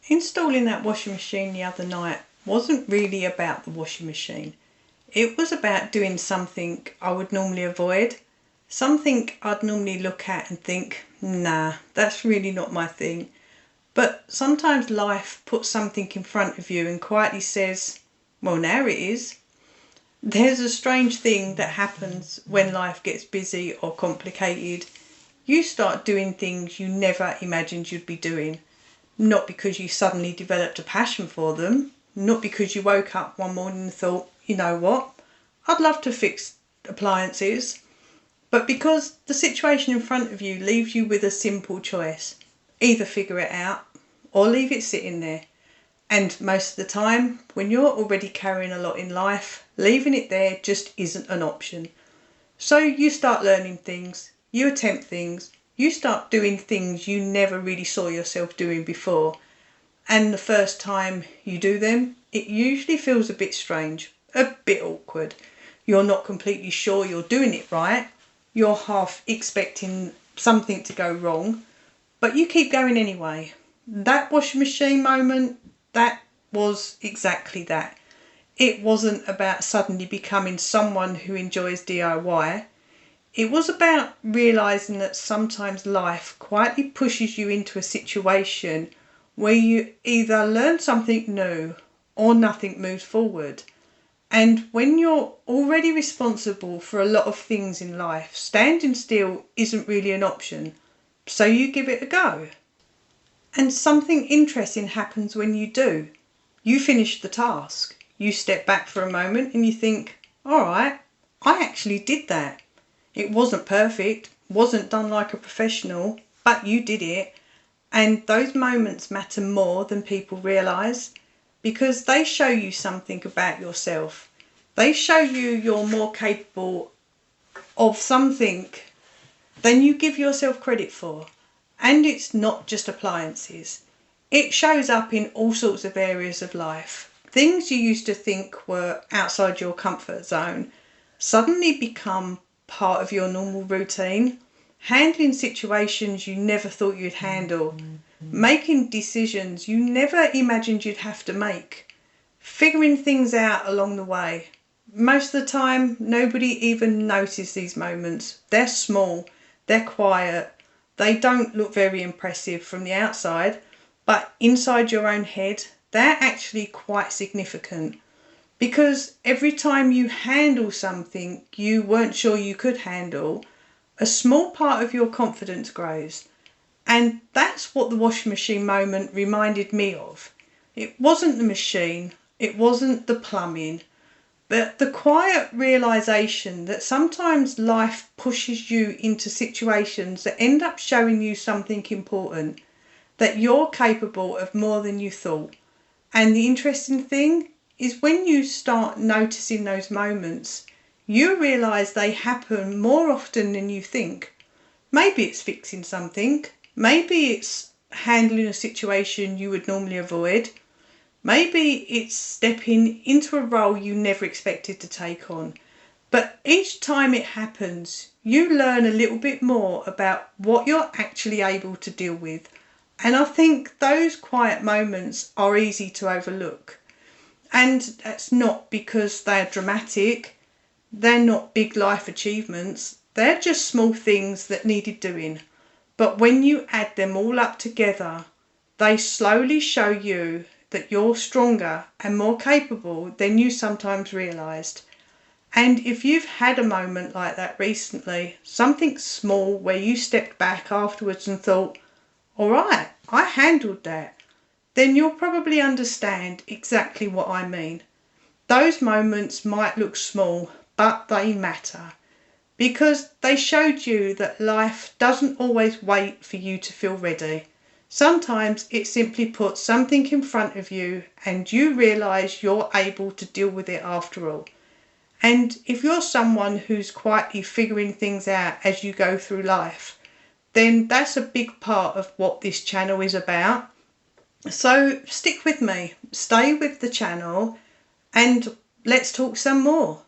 Installing that washing machine the other night wasn't really about the washing machine. It was about doing something I would normally avoid, something I'd normally look at and think, nah, that's really not my thing. But sometimes life puts something in front of you and quietly says, well, now it is. There's a strange thing that happens when life gets busy or complicated. You start doing things you never imagined you'd be doing. Not because you suddenly developed a passion for them, not because you woke up one morning and thought, you know what, I'd love to fix appliances, but because the situation in front of you leaves you with a simple choice. Either figure it out or leave it sitting there. And most of the time, when you're already carrying a lot in life, leaving it there just isn't an option. So you start learning things, you attempt things, you start doing things you never really saw yourself doing before. And the first time you do them, it usually feels a bit strange, a bit awkward. You're not completely sure you're doing it right. You're half expecting something to go wrong, but you keep going anyway. That washing machine moment, that was exactly that. It wasn't about suddenly becoming someone who enjoys DIY. It was about realising that sometimes life quietly pushes you into a situation where you either learn something new or nothing moves forward. And when you're already responsible for a lot of things in life, standing still isn't really an option. So you give it a go. And something interesting happens when you do. You finish the task. You step back for a moment and you think, all right, I actually did that. It wasn't perfect, wasn't done like a professional, but you did it. And those moments matter more than people realise, because they show you something about yourself. They show you you're more capable of something than you give yourself credit for. And it's not just appliances. It shows up in all sorts of areas of life. Things you used to think were outside your comfort zone suddenly become part of your normal routine. Handling situations you never thought you'd handle. Making decisions you never imagined you'd have to make. Figuring things out along the way. Most of the time, nobody even notices these moments. They're small, they're quiet, they don't look very impressive from the outside, but inside your own head, they're actually quite significant. Because every time you handle something you weren't sure you could handle, a small part of your confidence grows. And that's what the washing machine moment reminded me of. It wasn't the machine, it wasn't the plumbing, but the quiet realisation that sometimes life pushes you into situations that end up showing you something important, that you're capable of more than you thought. And the interesting thing is when you start noticing those moments, you realise they happen more often than you think. Maybe it's fixing something, maybe it's handling a situation you would normally avoid, maybe it's stepping into a role you never expected to take on. But each time it happens, you learn a little bit more about what you're actually able to deal with. And I think those quiet moments are easy to overlook. And that's not because they're dramatic, they're not big life achievements, they're just small things that needed doing. But when you add them all up together, they slowly show you that you're stronger and more capable than you sometimes realised. And if you've had a moment like that recently, something small where you stepped back afterwards and thought, all right, I handled that, then you'll probably understand exactly what I mean. Those moments might look small, but they matter, because they showed you that life doesn't always wait for you to feel ready. Sometimes it simply puts something in front of you and you realise you're able to deal with it after all. And if you're someone who's quietly figuring things out as you go through life, then that's a big part of what this channel is about. So stick with me, stay with the channel, and let's talk some more.